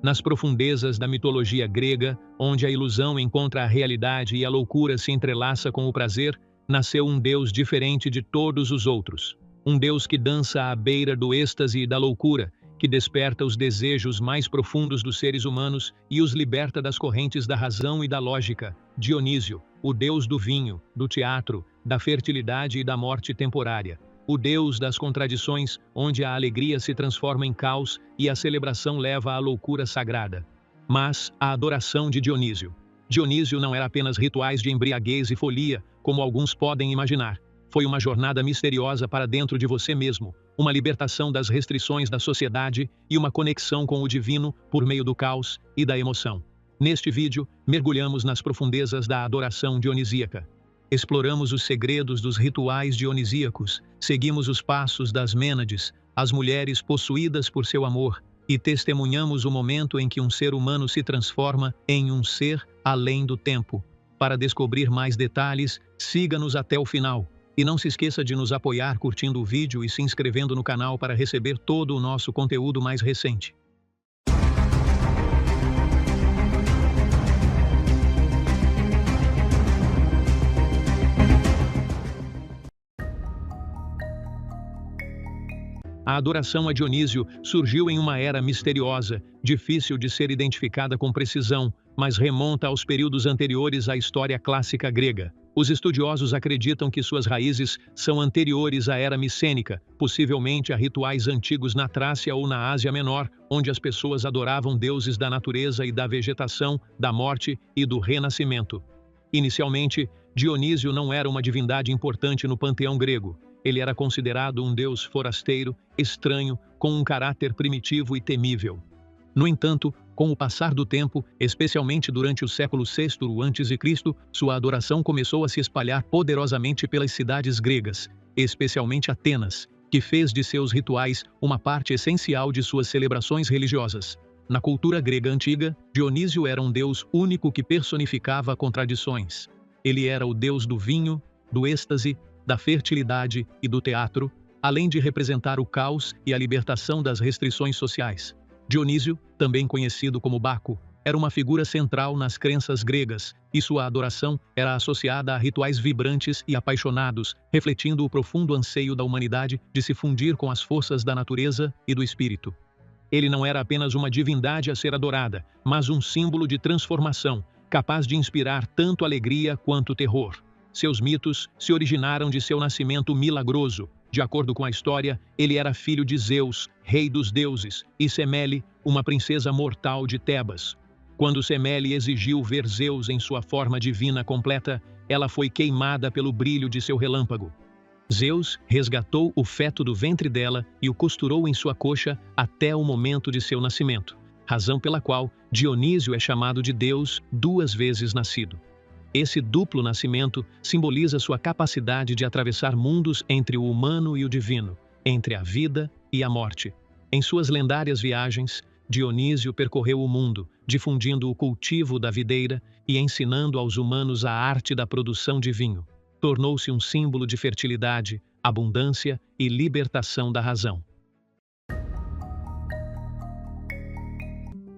Nas profundezas da mitologia grega, onde a ilusão encontra a realidade e a loucura se entrelaça com o prazer, nasceu um deus diferente de todos os outros. Um deus que dança à beira do êxtase e da loucura, que desperta os desejos mais profundos dos seres humanos e os liberta das correntes da razão e da lógica. Dionísio, o deus do vinho, do teatro, da fertilidade e da morte temporária. O deus das contradições, onde a alegria se transforma em caos e a celebração leva à loucura sagrada. Mas a adoração de Dionísio. Dionísio não era apenas rituais de embriaguez e folia, como alguns podem imaginar. Foi uma jornada misteriosa para dentro de você mesmo, uma libertação das restrições da sociedade e uma conexão com o divino por meio do caos e da emoção. Neste vídeo, mergulhamos nas profundezas da adoração dionisíaca. Exploramos os segredos dos rituais dionisíacos, seguimos os passos das Mênades, as mulheres possuídas por seu amor, e testemunhamos o momento em que um ser humano se transforma em um ser além do tempo. Para descobrir mais detalhes, siga-nos até o final. E não se esqueça de nos apoiar curtindo o vídeo e se inscrevendo no canal para receber todo o nosso conteúdo mais recente. A adoração a Dionísio surgiu em uma era misteriosa, difícil de ser identificada com precisão, mas remonta aos períodos anteriores à história clássica grega. Os estudiosos acreditam que suas raízes são anteriores à era micênica, possivelmente a rituais antigos na Trácia ou na Ásia Menor, onde as pessoas adoravam deuses da natureza e da vegetação, da morte e do renascimento. Inicialmente, Dionísio não era uma divindade importante no panteão grego. Ele era considerado um deus forasteiro, estranho, com um caráter primitivo e temível. No entanto, com o passar do tempo, especialmente durante o século VI a.C., sua adoração começou a se espalhar poderosamente pelas cidades gregas, especialmente Atenas, que fez de seus rituais uma parte essencial de suas celebrações religiosas. Na cultura grega antiga, Dionísio era um deus único que personificava contradições. Ele era o deus do vinho, do êxtase, da fertilidade e do teatro, além de representar o caos e a libertação das restrições sociais. Dionísio, também conhecido como Baco, era uma figura central nas crenças gregas, e sua adoração era associada a rituais vibrantes e apaixonados, refletindo o profundo anseio da humanidade de se fundir com as forças da natureza e do espírito. Ele não era apenas uma divindade a ser adorada, mas um símbolo de transformação, capaz de inspirar tanto alegria quanto terror. Seus mitos se originaram de seu nascimento milagroso. De acordo com a história, ele era filho de Zeus, rei dos deuses, e Semele, uma princesa mortal de Tebas. Quando Semele exigiu ver Zeus em sua forma divina completa, ela foi queimada pelo brilho de seu relâmpago. Zeus resgatou o feto do ventre dela e o costurou em sua coxa até o momento de seu nascimento, razão pela qual Dionísio é chamado de Deus 2 vezes nascido. Esse duplo nascimento simboliza sua capacidade de atravessar mundos entre o humano e o divino, entre a vida e a morte. Em suas lendárias viagens, Dionísio percorreu o mundo, difundindo o cultivo da videira e ensinando aos humanos a arte da produção de vinho. Tornou-se um símbolo de fertilidade, abundância e libertação da razão.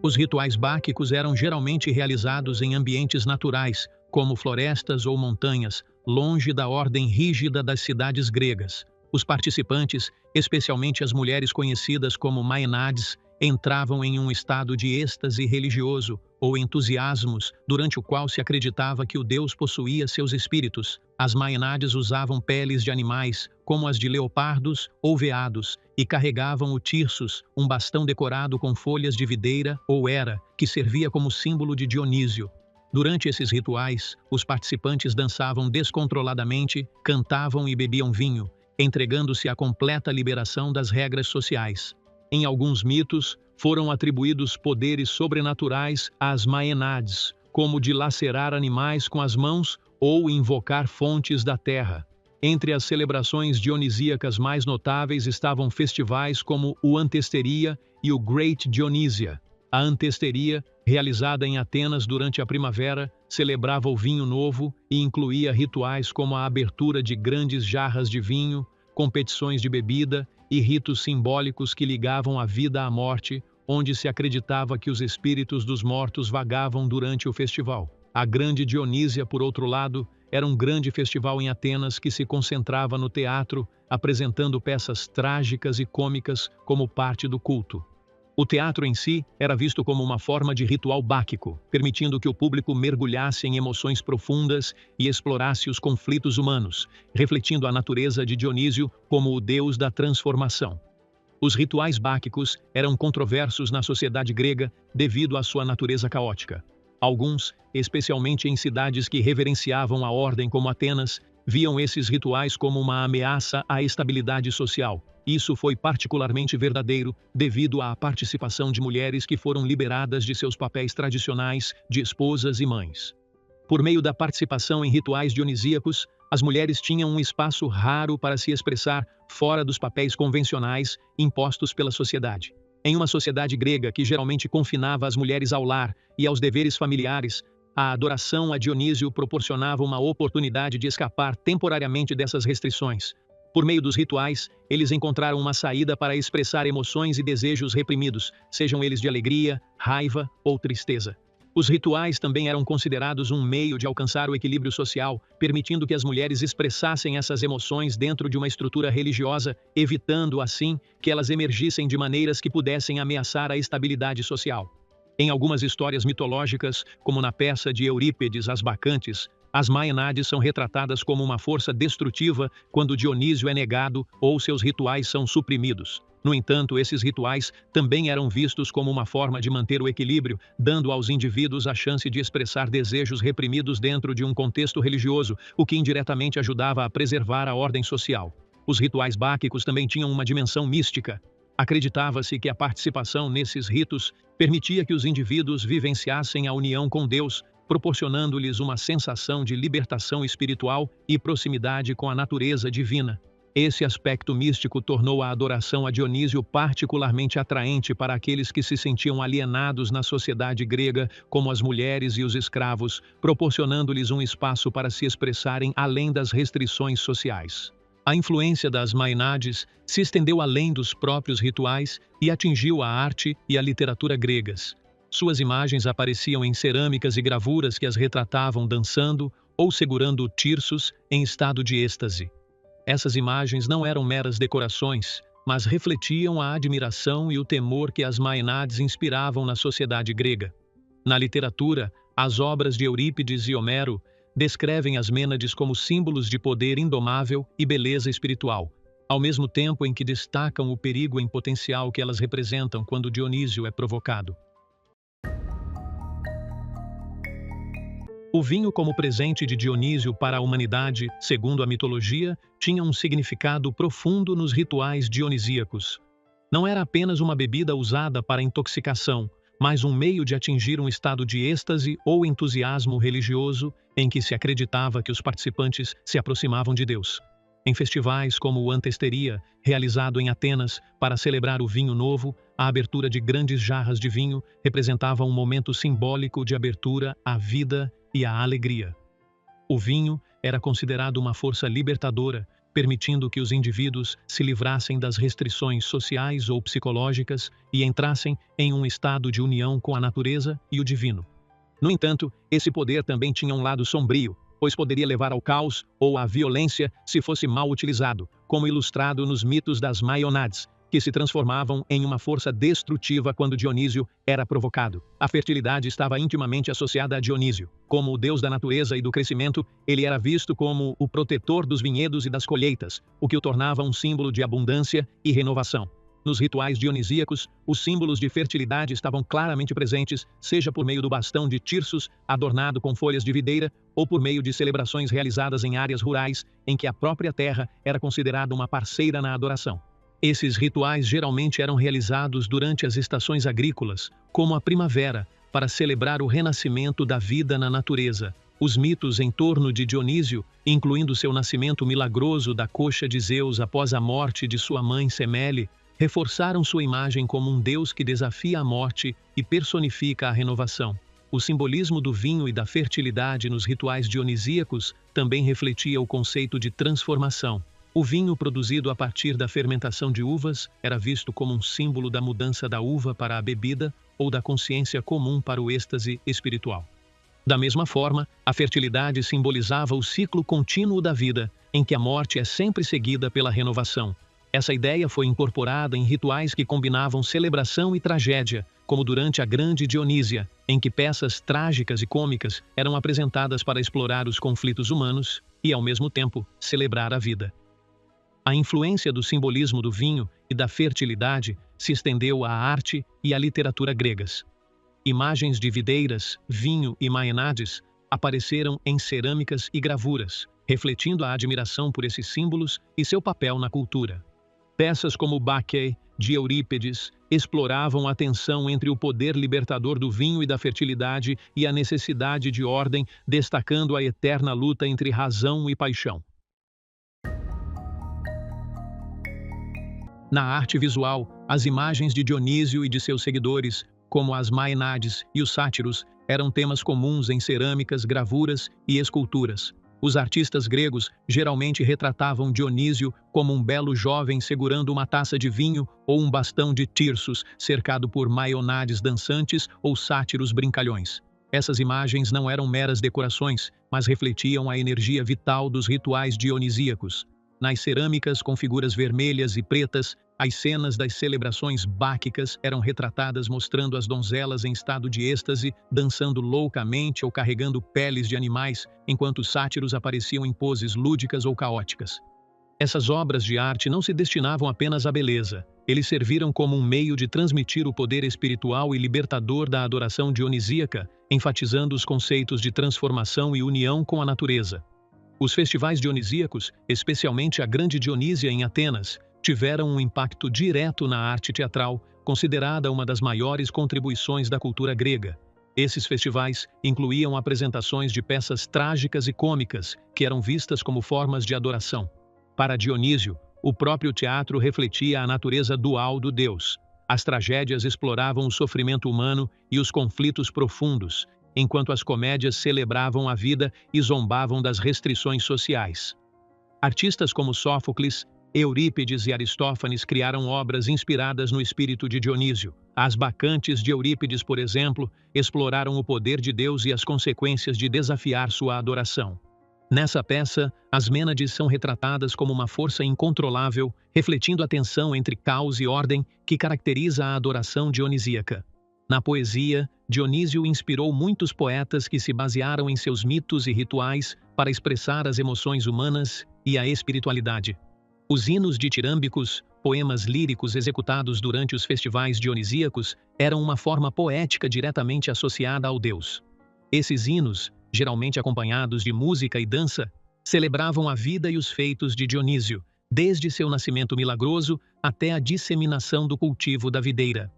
Os rituais báquicos eram geralmente realizados em ambientes naturais, como florestas ou montanhas, longe da ordem rígida das cidades gregas. Os participantes, especialmente as mulheres conhecidas como Maenades, entravam em um estado de êxtase religioso ou entusiasmos, durante o qual se acreditava que o deus possuía seus espíritos. As Maenades usavam peles de animais, como as de leopardos ou veados, e carregavam o tirsus, um bastão decorado com folhas de videira ou era, que servia como símbolo de Dionísio. Durante esses rituais, os participantes dançavam descontroladamente, cantavam e bebiam vinho, entregando-se à completa liberação das regras sociais. Em alguns mitos, foram atribuídos poderes sobrenaturais às Maenades, como dilacerar animais com as mãos ou invocar fontes da terra. Entre as celebrações dionisíacas mais notáveis estavam festivais como o Antesteria e o Great Dionysia. A Antesteria, realizada em Atenas durante a primavera, celebrava o vinho novo e incluía rituais como a abertura de grandes jarras de vinho, competições de bebida e ritos simbólicos que ligavam a vida à morte, onde se acreditava que os espíritos dos mortos vagavam durante o festival. A Grande Dionísia, por outro lado, era um grande festival em Atenas que se concentrava no teatro, apresentando peças trágicas e cômicas como parte do culto. O teatro em si era visto como uma forma de ritual báquico, permitindo que o público mergulhasse em emoções profundas e explorasse os conflitos humanos, refletindo a natureza de Dionísio como o deus da transformação. Os rituais báquicos eram controversos na sociedade grega devido à sua natureza caótica. Alguns, especialmente em cidades que reverenciavam a ordem como Atenas, viam esses rituais como uma ameaça à estabilidade social. Isso foi particularmente verdadeiro devido à participação de mulheres que foram liberadas de seus papéis tradicionais de esposas e mães. Por meio da participação em rituais dionisíacos, as mulheres tinham um espaço raro para se expressar fora dos papéis convencionais impostos pela sociedade. Em uma sociedade grega que geralmente confinava as mulheres ao lar e aos deveres familiares, a adoração a Dionísio proporcionava uma oportunidade de escapar temporariamente dessas restrições. Por meio dos rituais, eles encontraram uma saída para expressar emoções e desejos reprimidos, sejam eles de alegria, raiva ou tristeza. Os rituais também eram considerados um meio de alcançar o equilíbrio social, permitindo que as mulheres expressassem essas emoções dentro de uma estrutura religiosa, evitando, assim, que elas emergissem de maneiras que pudessem ameaçar a estabilidade social. Em algumas histórias mitológicas, como na peça de Eurípides As Bacantes, as Maenades são retratadas como uma força destrutiva quando Dionísio é negado ou seus rituais são suprimidos. No entanto, esses rituais também eram vistos como uma forma de manter o equilíbrio, dando aos indivíduos a chance de expressar desejos reprimidos dentro de um contexto religioso, o que indiretamente ajudava a preservar a ordem social. Os rituais báquicos também tinham uma dimensão mística. Acreditava-se que a participação nesses ritos permitia que os indivíduos vivenciassem a união com Deus, proporcionando-lhes uma sensação de libertação espiritual e proximidade com a natureza divina. Esse aspecto místico tornou a adoração a Dionísio particularmente atraente para aqueles que se sentiam alienados na sociedade grega, como as mulheres e os escravos, proporcionando-lhes um espaço para se expressarem além das restrições sociais. A influência das Maenades se estendeu além dos próprios rituais e atingiu a arte e a literatura gregas. Suas imagens apareciam em cerâmicas e gravuras que as retratavam dançando ou segurando tirsos em estado de êxtase. Essas imagens não eram meras decorações, mas refletiam a admiração e o temor que as Maenades inspiravam na sociedade grega. Na literatura, as obras de Eurípides e Homero descrevem as Mênades como símbolos de poder indomável e beleza espiritual, ao mesmo tempo em que destacam o perigo em potencial que elas representam quando Dionísio é provocado. O vinho como presente de Dionísio para a humanidade, segundo a mitologia, tinha um significado profundo nos rituais dionisíacos. Não era apenas uma bebida usada para intoxicação, mas um meio de atingir um estado de êxtase ou entusiasmo religioso em que se acreditava que os participantes se aproximavam de Deus. Em festivais como o Antesteria, realizado em Atenas para celebrar o vinho novo, a abertura de grandes jarras de vinho representava um momento simbólico de abertura à vida e à alegria. O vinho era considerado uma força libertadora, permitindo que os indivíduos se livrassem das restrições sociais ou psicológicas e entrassem em um estado de união com a natureza e o divino. No entanto, esse poder também tinha um lado sombrio, pois poderia levar ao caos ou à violência se fosse mal utilizado, como ilustrado nos mitos das Maenades, que se transformavam em uma força destrutiva quando Dionísio era provocado. A fertilidade estava intimamente associada a Dionísio. Como o deus da natureza e do crescimento, ele era visto como o protetor dos vinhedos e das colheitas, o que o tornava um símbolo de abundância e renovação. Nos rituais dionisíacos, os símbolos de fertilidade estavam claramente presentes, seja por meio do bastão de tirsos, adornado com folhas de videira, ou por meio de celebrações realizadas em áreas rurais, em que a própria terra era considerada uma parceira na adoração. Esses rituais geralmente eram realizados durante as estações agrícolas, como a primavera, para celebrar o renascimento da vida na natureza. Os mitos em torno de Dionísio, incluindo seu nascimento milagroso da coxa de Zeus após a morte de sua mãe Semele, reforçaram sua imagem como um deus que desafia a morte e personifica a renovação. O simbolismo do vinho e da fertilidade nos rituais dionisíacos também refletia o conceito de transformação. O vinho produzido a partir da fermentação de uvas era visto como um símbolo da mudança da uva para a bebida ou da consciência comum para o êxtase espiritual. Da mesma forma, a fertilidade simbolizava o ciclo contínuo da vida, em que a morte é sempre seguida pela renovação. Essa ideia foi incorporada em rituais que combinavam celebração e tragédia, como durante a Grande Dionísia, em que peças trágicas e cômicas eram apresentadas para explorar os conflitos humanos e, ao mesmo tempo, celebrar a vida. A influência do simbolismo do vinho e da fertilidade se estendeu à arte e à literatura gregas. Imagens de videiras, vinho e maenades apareceram em cerâmicas e gravuras, refletindo a admiração por esses símbolos e seu papel na cultura. Peças como o Bacchae, de Eurípides, exploravam a tensão entre o poder libertador do vinho e da fertilidade e a necessidade de ordem, destacando a eterna luta entre razão e paixão. Na arte visual, as imagens de Dionísio e de seus seguidores, como as Maenades e os sátiros, eram temas comuns em cerâmicas, gravuras e esculturas. Os artistas gregos geralmente retratavam Dionísio como um belo jovem segurando uma taça de vinho ou um bastão de tirsos, cercado por maionades dançantes ou sátiros brincalhões. Essas imagens não eram meras decorações, mas refletiam a energia vital dos rituais dionisíacos. Nas cerâmicas com figuras vermelhas e pretas, as cenas das celebrações báquicas eram retratadas mostrando as donzelas em estado de êxtase, dançando loucamente ou carregando peles de animais, enquanto os sátiros apareciam em poses lúdicas ou caóticas. Essas obras de arte não se destinavam apenas à beleza. Eles serviram como um meio de transmitir o poder espiritual e libertador da adoração dionisíaca, enfatizando os conceitos de transformação e união com a natureza. Os festivais dionisíacos, especialmente a Grande Dionísia em Atenas, tiveram um impacto direto na arte teatral, considerada uma das maiores contribuições da cultura grega. Esses festivais incluíam apresentações de peças trágicas e cômicas, que eram vistas como formas de adoração. Para Dionísio, o próprio teatro refletia a natureza dual do deus. As tragédias exploravam o sofrimento humano e os conflitos profundos, enquanto as comédias celebravam a vida e zombavam das restrições sociais. Artistas como Sófocles, Eurípides e Aristófanes criaram obras inspiradas no espírito de Dionísio. As Bacantes de Eurípides, por exemplo, exploraram o poder de Deus e as consequências de desafiar sua adoração. Nessa peça, as Mênades são retratadas como uma força incontrolável, refletindo a tensão entre caos e ordem que caracteriza a adoração dionisíaca. Na poesia, Dionísio inspirou muitos poetas que se basearam em seus mitos e rituais para expressar as emoções humanas e a espiritualidade. Os hinos ditírambicos, poemas líricos executados durante os festivais dionisíacos, eram uma forma poética diretamente associada ao deus. Esses hinos, geralmente acompanhados de música e dança, celebravam a vida e os feitos de Dionísio, desde seu nascimento milagroso até a disseminação do cultivo da videira.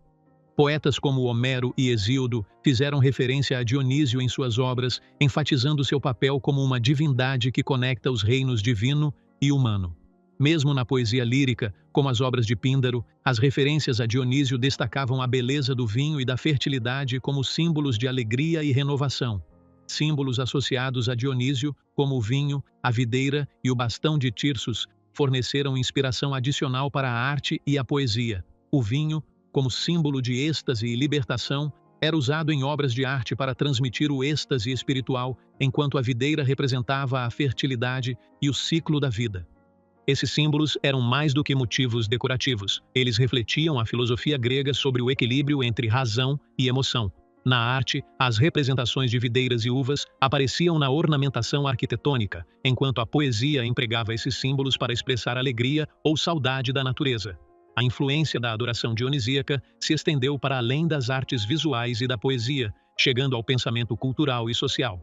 Poetas como Homero e Hesíodo fizeram referência a Dionísio em suas obras, enfatizando seu papel como uma divindade que conecta os reinos divino e humano. Mesmo na poesia lírica, como as obras de Píndaro, as referências a Dionísio destacavam a beleza do vinho e da fertilidade como símbolos de alegria e renovação. Símbolos associados a Dionísio, como o vinho, a videira e o bastão de tirsos, forneceram inspiração adicional para a arte e a poesia. O vinho, como símbolo de êxtase e libertação, era usado em obras de arte para transmitir o êxtase espiritual, enquanto a videira representava a fertilidade e o ciclo da vida. Esses símbolos eram mais do que motivos decorativos. Eles refletiam a filosofia grega sobre o equilíbrio entre razão e emoção. Na arte, as representações de videiras e uvas apareciam na ornamentação arquitetônica, enquanto a poesia empregava esses símbolos para expressar alegria ou saudade da natureza. A influência da adoração dionisíaca se estendeu para além das artes visuais e da poesia, chegando ao pensamento cultural e social.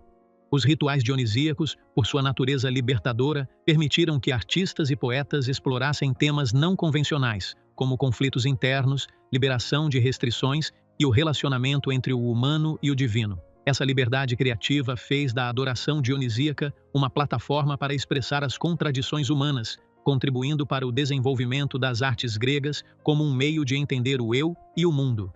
Os rituais dionisíacos, por sua natureza libertadora, permitiram que artistas e poetas explorassem temas não convencionais, como conflitos internos, liberação de restrições e o relacionamento entre o humano e o divino. Essa liberdade criativa fez da adoração dionisíaca uma plataforma para expressar as contradições humanas, contribuindo para o desenvolvimento das artes gregas como um meio de entender o eu e o mundo.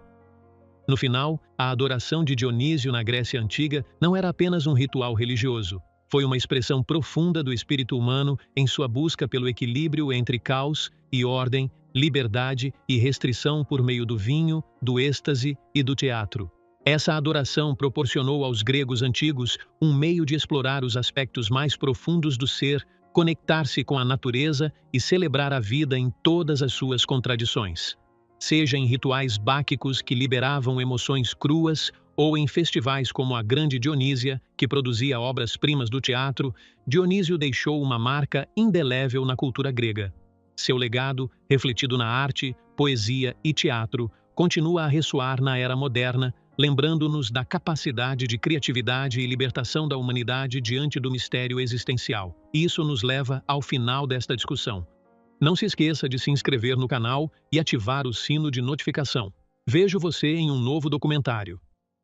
No final, a adoração de Dionísio na Grécia Antiga não era apenas um ritual religioso. Foi uma expressão profunda do espírito humano em sua busca pelo equilíbrio entre caos e ordem, liberdade e restrição por meio do vinho, do êxtase e do teatro. Essa adoração proporcionou aos gregos antigos um meio de explorar os aspectos mais profundos do ser, conectar-se com a natureza e celebrar a vida em todas as suas contradições. Seja em rituais báquicos que liberavam emoções cruas, ou em festivais como a Grande Dionísia, que produzia obras-primas do teatro, Dionísio deixou uma marca indelével na cultura grega. Seu legado, refletido na arte, poesia e teatro, continua a ressoar na era moderna, lembrando-nos da capacidade de criatividade e libertação da humanidade diante do mistério existencial. Isso nos leva ao final desta discussão. Não se esqueça de se inscrever no canal e ativar o sino de notificação. Vejo você em um novo documentário.